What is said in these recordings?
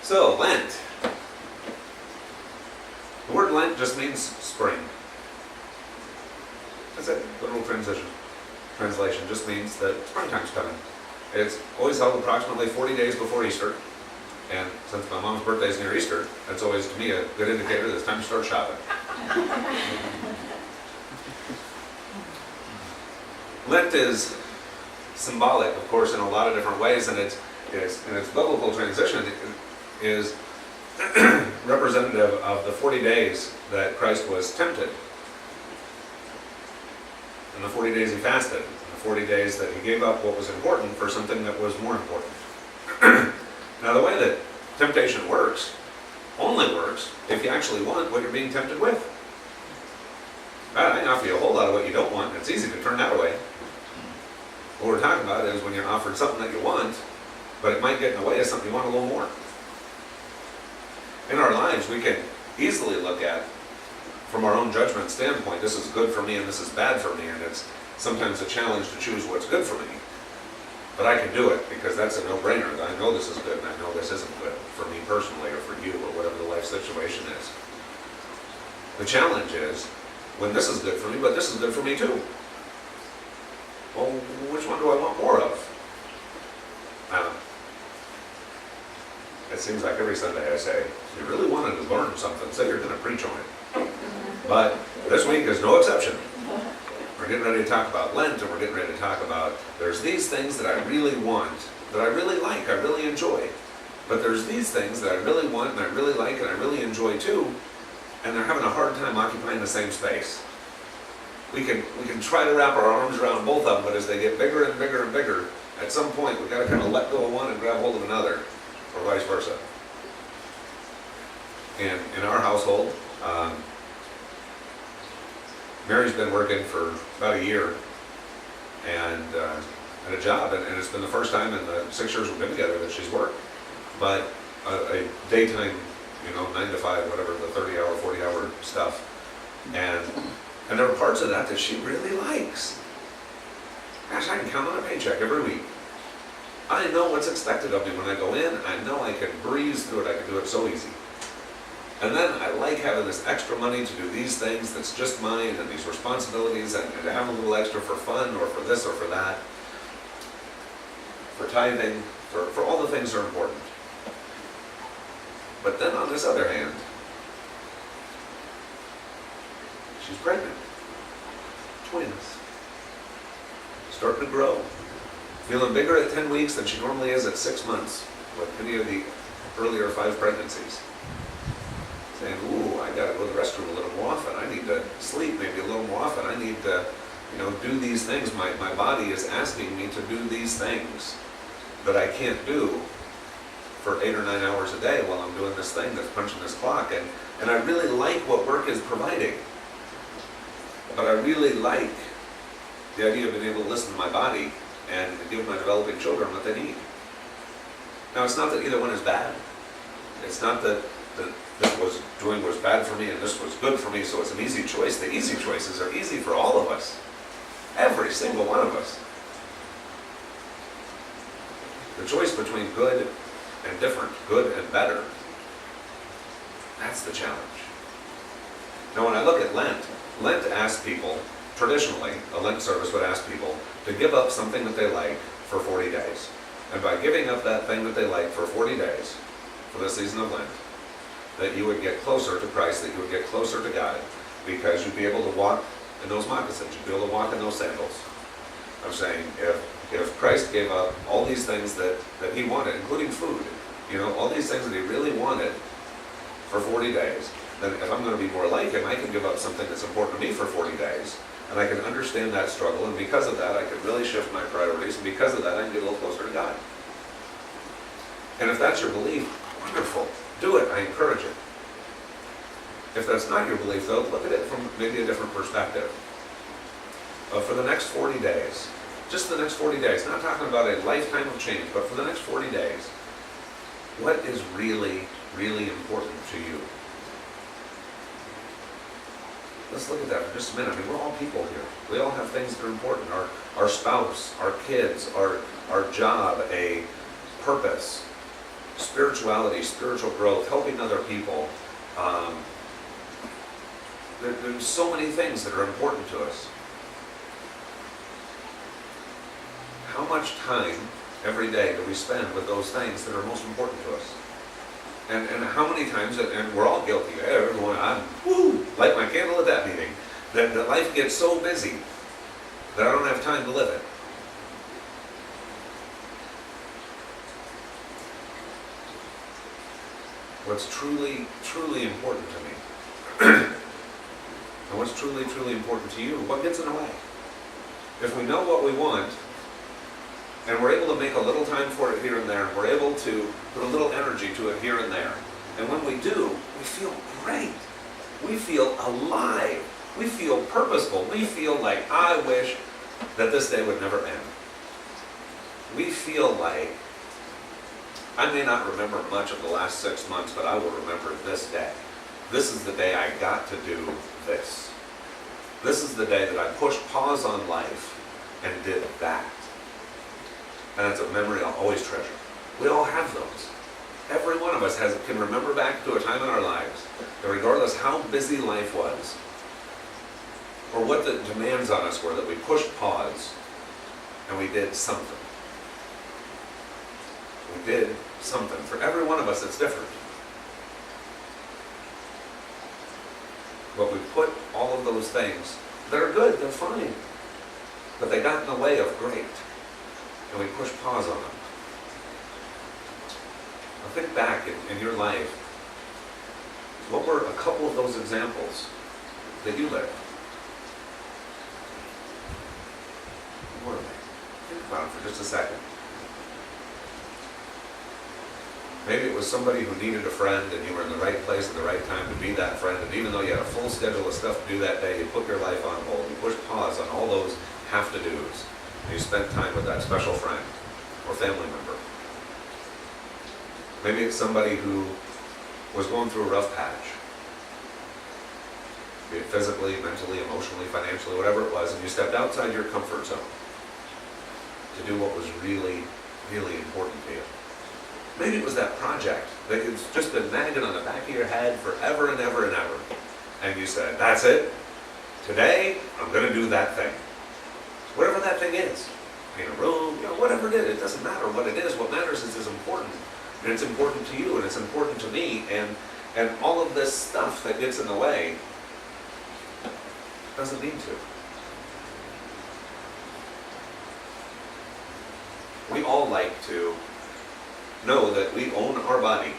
So, Lent. The word Lent just means spring. That's it. Literal translation just means that springtime's coming. It's always held approximately 40 days before Easter. And since my mom's birthday is near Easter, that's always, to me, a good indicator that it's time to start shopping. Lent is symbolic, of course, in a lot of different ways, and its biblical transition is representative of the 40 days that Christ was tempted. And the 40 days he fasted, and the 40 days that he gave up what was important for something that was more important. Now, the way that temptation works only works if you actually want what you're being tempted with. I can offer you a whole lot of what you don't want, and it's easy to turn that away. What we're talking about is when you're offered something that you want, but it might get in the way of something you want a little more. In our lives, we can easily look at, from our own judgment standpoint, this is good for me and this is bad for me, and it's sometimes a challenge to choose what's good for me. But I can do it because that's a no-brainer. I know this is good and I know this isn't good for me personally or for you or whatever the life situation is. The challenge is when this is good for me, but this is good for me too. Well, which one do I want more of? It seems like every Sunday I say, if you really wanted to learn something, say you're going to preach on it. But this week is no exception. We're getting ready to talk about Lent, and we're getting ready to talk about there's these things that I really want, that I really like, I really enjoy. But there's these things that I really want and I really like and I really enjoy too, and they're having a hard time occupying the same space. We can try to wrap our arms around both of them, but as they get bigger and bigger and bigger, at some point we've got to kind of let go of one and grab hold of another, or vice versa. And in our household, Mary's been working for about a year and at a job, and it's been the first time in the 6 years we've been together that she's worked. But a daytime, 9 to 5, whatever, the 30-hour, 40-hour stuff. And there are parts of that she really likes. Gosh, I can count on a paycheck every week. I know what's expected of me when I go in. I know I can breeze through it. I can do it so easy. And then I like having this extra money to do these things that's just mine, and these responsibilities, and to have a little extra for fun or for this or for that, for tithing, for all the things that are important. But then on this other hand, she's pregnant. Twins. Starting to grow. Feeling bigger at 10 weeks than she normally is at 6 months with any of the earlier 5 pregnancies. Saying, ooh, I gotta go to the restroom a little more often. I need to sleep maybe a little more often. I need to, do these things. My body is asking me to do these things that I can't do for 8 or 9 hours a day while I'm doing this thing that's punching this clock. And I really like what work is providing. But I really like the idea of being able to listen to my body and give my developing children what they need. Now, it's not that either one is bad. It's not that this was bad for me and this was good for me, so it's an easy choice. The easy choices are easy for all of us. Every single one of us. The choice between good and different, good and better, that's the challenge. Now, when I look at Lent asks people, traditionally, a Lent service would ask people to give up something that they like for 40 days. And by giving up that thing that they like for 40 days, for the season of Lent, that you would get closer to Christ, that you would get closer to God, because you'd be able to walk in those moccasins, you'd be able to walk in those sandals. I'm saying, if Christ gave up all these things that he wanted, including food, all these things that he really wanted for 40 days, then if I'm going to be more like him, I can give up something that's important to me for 40 days, and I can understand that struggle, and because of that, I can really shift my priorities, and because of that, I can get a little closer to God. And if that's your belief, wonderful. Do it. I encourage it. If that's not your belief, though, look at it from maybe a different perspective. For the next 40 days, just the next 40 days, not talking about a lifetime of change, but for the next 40 days, what is really, really important to you? Let's look at that for just a minute. I mean, we're all people here. We all have things that are important. Our spouse, our kids, our job, a purpose, spirituality, spiritual growth, helping other people. There's so many things that are important to us. How much time every day do we spend with those things that are most important to us? And how many times, and we're all guilty, everyone, light my candle at that meeting, that life gets so busy that I don't have time to live it. What's truly, truly important to me, and what's truly, truly important to you, what gets in the way? If we know what we want, and we're able to make a little time for it here and there, and we're able to put a little energy to it here and there, and when we do, we feel great. We feel alive. We feel purposeful. We feel like, I wish that this day would never end. We feel like, I may not remember much of the last 6 months, but I will remember this day. This is the day I got to do this. This is the day that I pushed pause on life and did that. And it's a memory I'll always treasure. We all have those. Every one of us can remember back to a time in our lives that regardless how busy life was, or what the demands on us were, that we pushed pause and we did something. We did something. For every one of us, it's different. But we put all of those things that are good, they're fine, but they got in the way of great, and we push pause on them. Now think back in your life, what were a couple of those examples that you lived? What were they? Think about it for just a second. Maybe it was somebody who needed a friend and you were in the right place at the right time to be that friend, and even though you had a full schedule of stuff to do that day, you put your life on hold, you pushed pause on all those have-to-dos, and you spent time with that special friend or family member. Maybe it's somebody who was going through a rough patch, be it physically, mentally, emotionally, financially, whatever it was, and you stepped outside your comfort zone to do what was really, really important to you. Maybe it was that project that has just been nagging on the back of your head forever and ever and ever. And you said, that's it. Today, I'm going to do that thing. Whatever that thing is. In a room, whatever it is. It doesn't matter what it is. What matters is it's important. And it's important to you, and it's important to me. And all of this stuff that gets in the way doesn't need to. We all like to know that we own our body,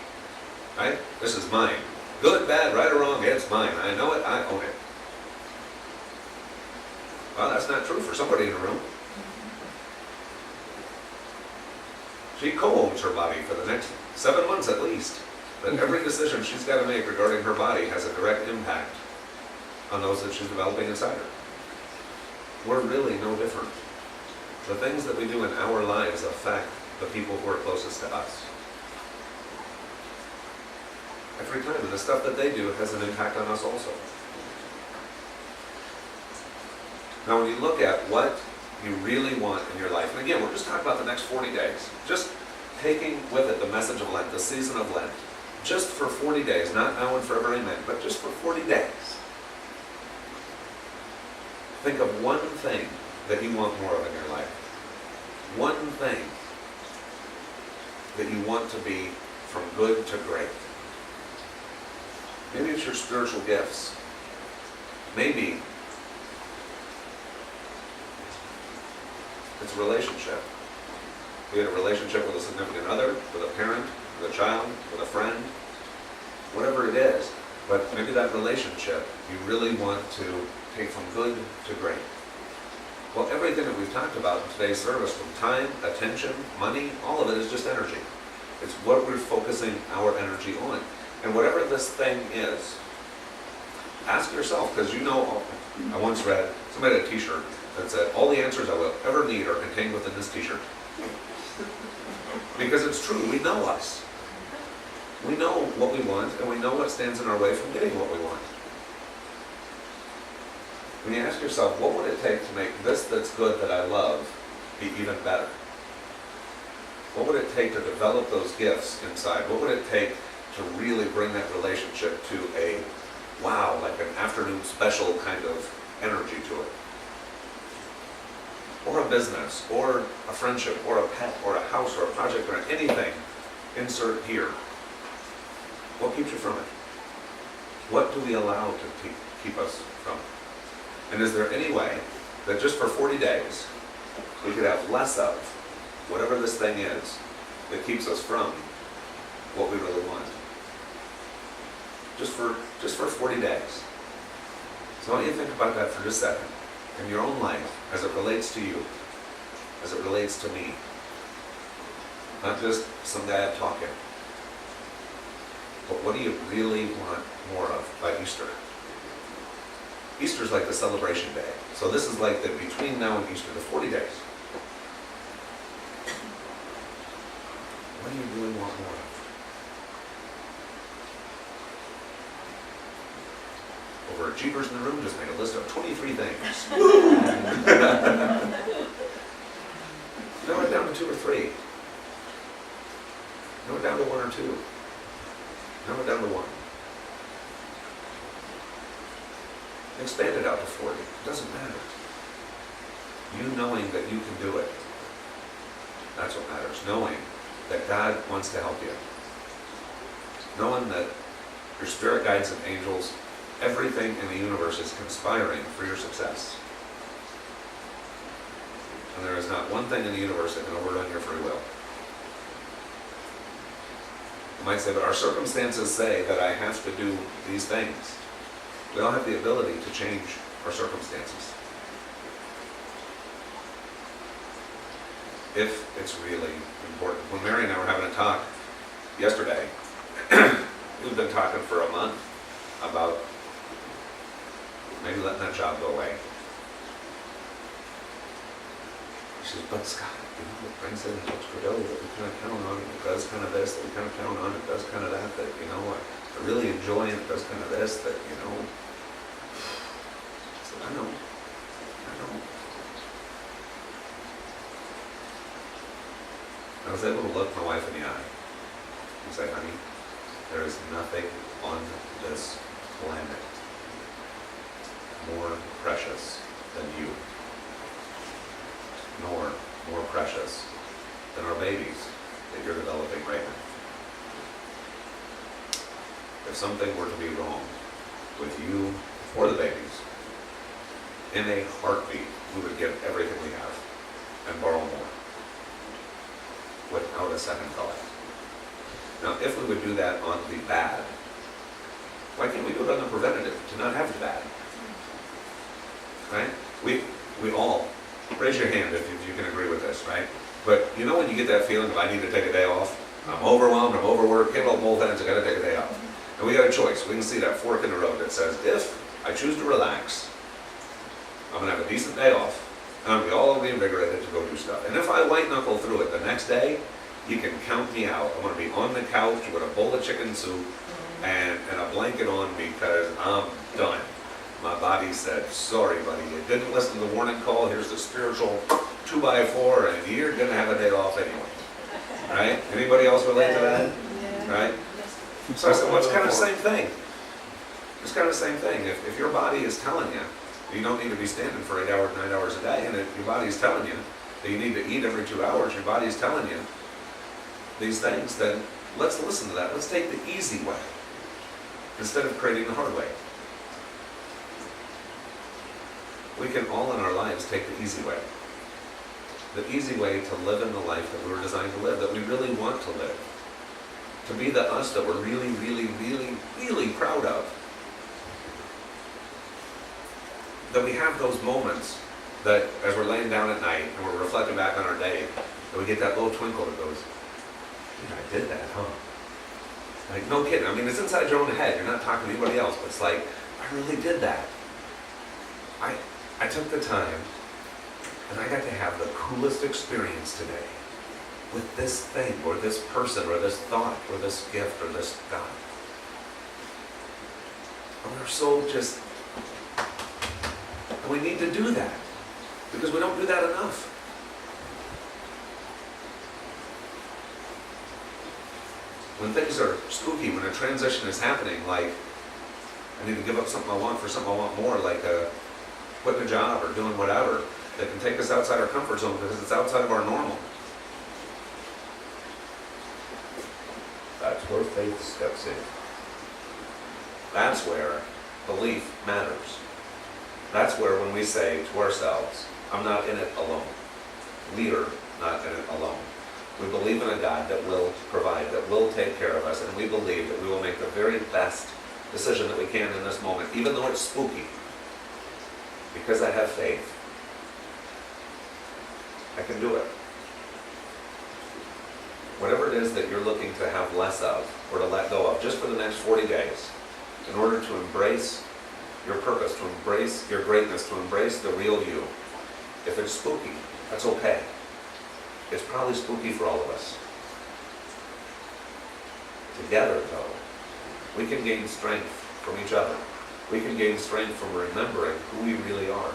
right? This is mine. Good, bad, right or wrong, it's mine. I know it, I own it. Well, that's not true for somebody in the room. She co-owns her body for the next 7 months at least. That every decision she's got to make regarding her body has a direct impact on those that she's developing inside her. We're really no different. The things that we do in our lives affect the people who are closest to us. Every time, and the stuff that they do has an impact on us also. Now when you look at what you really want in your life, and again, we're just talking about the next 40 days, just taking with it the message of Lent, the season of Lent, just for 40 days, not now and forever, amen, but just for 40 days. Think of one thing that you want more of in your life. One thing that you want to be from good to great. Maybe it's your spiritual gifts. Maybe it's a relationship. Be it a relationship with a significant other, with a parent, with a child, with a friend, whatever it is. But maybe that relationship you really want to take from good to great. Well, everything that we've talked about in today's service, from time, attention, money, all of it is just energy. It's what we're focusing our energy on. And whatever this thing is, ask yourself, because I once read, somebody had a t-shirt that said, all the answers I will ever need are contained within this t-shirt. Because it's true, we know us. We know what we want, and we know what stands in our way from getting what we want. When you ask yourself, what would it take to make this that's good that I love be even better? What would it take to develop those gifts inside? What would it take to really bring that relationship to a wow, like an afternoon special kind of energy to it? Or a business, or a friendship, or a pet, or a house, or a project, or anything, insert here. What keeps you from it? What do we allow to keep us from it? And is there any way that just for 40 days, we could have less of whatever this thing is that keeps us from what we really want? Just for 40 days. So I want you to think about that for just a second. In your own life, as it relates to you, as it relates to me. Not just some guy up talking. But what do you really want more of by Easter? Easter's like the celebration day. So this is like the between now and Easter, the 40 days. What do you really want more of? Over at Jeepers in the Room, just made a list of 23 things. Now we're down to 2 or 3. Now we're down to 1 or 2. Now we're down to 1. Expand it out to 40. It doesn't matter. You knowing that you can do it. That's what matters. Knowing that God wants to help you. Knowing that your spirit guides and angels, everything in the universe is conspiring for your success. And there is not one thing in the universe that can overrun your free will. You might say, but our circumstances say that I have to do these things. We all have the ability to change our circumstances. If it's really important. When Mary and I were having a talk yesterday, we've been talking for a month about maybe letting that job go away. She says, but Scott, it brings in extra dough that we kind of count on, it does kind of this, that we kind of count on, it does kind of that, I really enjoy it does kind of this, that, I said, I know. I was able to look my wife in the eye and say, honey, there is nothing on this planet more precious than you, nor more precious than our babies that you're developing right now. If something were to be wrong with you or the babies, in a heartbeat, we would give everything we have and borrow more without a second thought. Now, if we would do that on the bad, why can't we do it on the preventative, to not have the bad? Right? We all, raise your hand if you can agree with this, right? But when you get that feeling of I need to take a day off, I'm overwhelmed, I'm overworked, can't hold both ends, I gotta take a day off. And we got a choice. We can see that fork in the road that says, if I choose to relax, I'm gonna have a decent day off, and I'm gonna be all reinvigorated to go do stuff. And if I white knuckle through it the next day, you can count me out. I'm gonna be on the couch with a bowl of chicken soup and a blanket on because I'm done. My body said, sorry buddy, you didn't listen to the warning call, here's the spiritual 2x4 and you're gonna have a day off anyway. Right? Anybody else relate to that? Yeah. Right? So I said, well, it's kind of the same thing. It's kind of the same thing. If your body is telling you don't need to be standing for 8 hours, 9 hours a day, and if your body is telling you that you need to eat every 2 hours, your body is telling you these things, then let's listen to that. Let's take the easy way instead of creating the hard way. We can all in our lives take the easy way. The easy way to live in the life that we were designed to live, that we really want to live. To be the us that we're really, really, really, really proud of. That we have those moments that as we're laying down at night and we're reflecting back on our day, that we get that little twinkle that goes, dude, I did that, huh? Like, no kidding. I mean, it's inside your own head. You're not talking to anybody else, but it's like, I really did that. I took the time and I got to have the coolest experience today with this thing or this person or this thought or this gift or this God. And we're so just, and we need to do that because we don't do that enough. when things are spooky, when a transition is happening, like I need to give up something I want for something I want more, like quitting a job or doing whatever, that can take us outside our comfort zone because it's outside of our normal. That's where faith steps in. That's where belief matters. That's where when we say to ourselves, I'm not in it alone. We are not in it alone. We believe in a God that will provide, that will take care of us, and we believe that we will make the very best decision that we can in this moment, even though it's spooky. Because I have faith, I can do it. Whatever it is that you're looking to have less of, or to let go of, just for the next 40 days, in order to embrace your purpose, to embrace your greatness, to embrace the real you. If it's spooky, that's okay. It's probably spooky for all of us. Together, though, we can gain strength from each other. We can gain strength from remembering who we really are.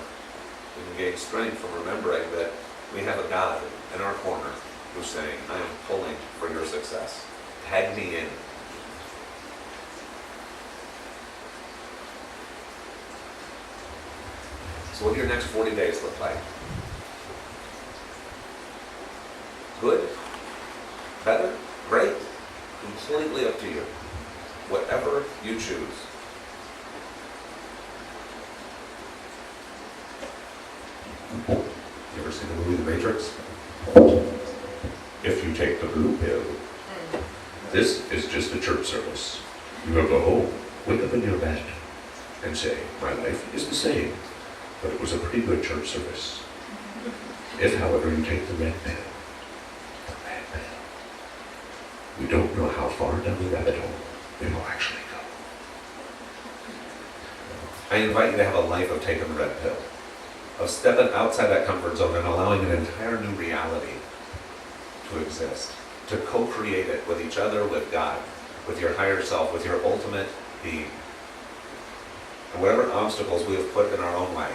We can gain strength from remembering that we have a God in our corner who's saying, I am pulling for your success. Tag me in. So what do your next 40 days look like? Good? Better? Great? Completely up to you. Whatever you choose. You ever seen the movie The Matrix? If you take the blue pill, this is just a church service. You will go home, wake up in your bed, and say, my life is the same, but it was a pretty good church service. If, however, you take the red pill, we don't know how far down the rabbit hole it will actually go. I invite you to have a life of taking the red pill, of stepping outside that comfort zone and allowing an entire new reality to exist, to co-create it with each other, with God, with your higher self, with your ultimate being. And whatever obstacles we have put in our own way,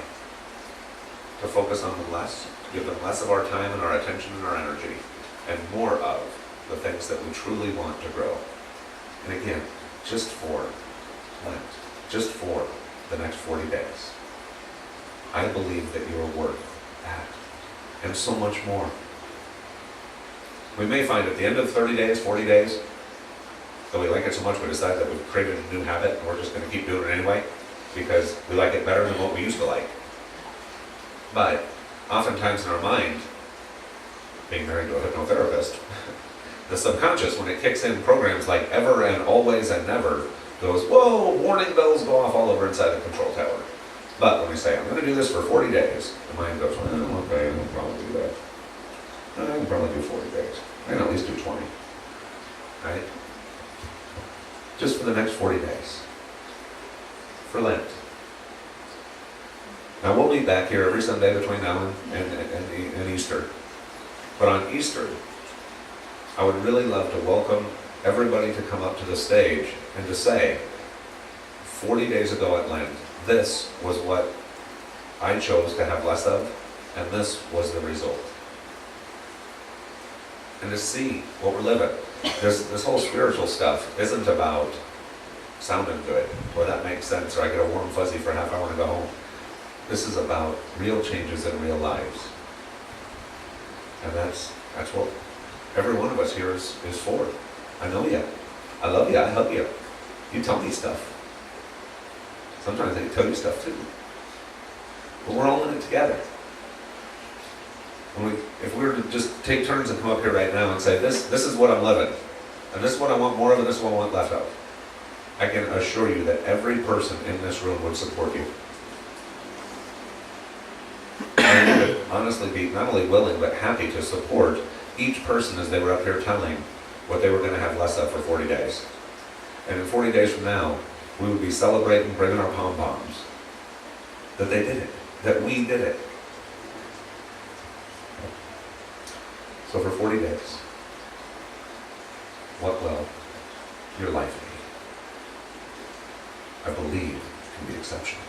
to focus on them less, give them less of our time and our attention and our energy, and more of the things that we truly want to grow. And again, just for Lent, just for the next 40 days. I believe that you are worth that, and so much more. We may find at the end of 30 days, 40 days, that we like it so much we decide that we've created a new habit and we're just going to keep doing it anyway, because we like it better than what we used to like. But oftentimes in our mind, being married to a hypnotherapist, the subconscious, when it kicks in programs like ever and always and never, goes, whoa, warning bells go off all over inside the control tower. But when we say, I'm going to do this for 40 days, the mind goes, well, okay, I can probably do that. I can probably do 40 days. I can at least do 20. Right? Just for the next 40 days. For Lent. Now we'll meet back here every Sunday between now and Easter. But on Easter, I would really love to welcome everybody to come up to the stage and to say, 40 days ago at Lent, this was what I chose to have less of, and this was the result. And to see what we're living. This whole spiritual stuff isn't about sounding good, or that makes sense, or I get a warm fuzzy for half hour to go home. This is about real changes in real lives. And that's what every one of us here is for. I know you. I love you. I hug you. You tell me stuff. Sometimes I tell you stuff too. But we're all in it together. If we were to just take turns and come up here right now and say, this is what I'm living, and this is what I want more of, and this is what I want left of, I can assure you that every person in this room would support you. And would honestly be not only willing, but happy to support each person as they were up here telling what they were going to have less of for 40 days. And in 40 days from now, we would be celebrating, bringing our pom-poms, that they did it, that we did it. So for 40 days, what will your life be? I believe it can be exceptional.